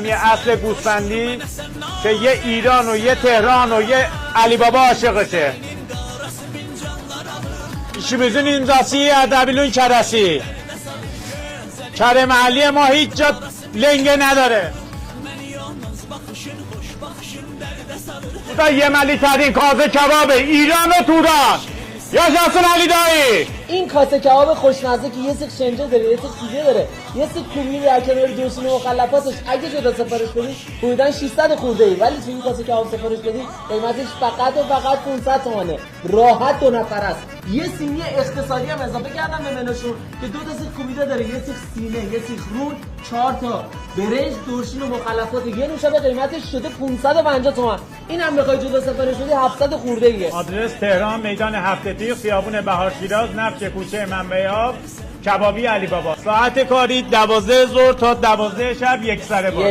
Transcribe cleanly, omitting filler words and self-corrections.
یه اصل گوسفندی که یه ایران و یه تهران و یه علی بابا عاشقشه. işimizin imzası Erdebil'in keresi. Kere mahalli ما هیچ جا لنگه نداره. Bu yemeli ترین کاسه کباب ایران و توران. yaşasın علی دایی. این کاسه کباب خوشمزه که یه سیخ شنجه داره، یه سیخ سیجه داره، یه سیخ کوبی در کنار دوشین و مخلفاتش اگه جدا سفارش بدی حدوداً 600 خورده ای، ولی تو این کاسه کباب سفارش بدی قیمتش فقط و فقط 500 تومانه. راحت 2 نفر است. یه سینی اقتصادی هم اضافه کردم به منوشون که 2 تا سیخ کوبیده داره، یه سیخ سینه، یه سیخ رول، 4 تا برنج، دوشین و مخلفات. یه نوشابه قیمتش شده 550 تومان. این هم بخوای جدا سفارش بدی 700 خورده ایه. آدرس تهران، میدان هفت‌تیر، خیابون بهار شیراز، نفت کوچه منبع آب، کبابی علی بابا. ساعت کاری 12 ظهر تا 12 شب یک سره باشه.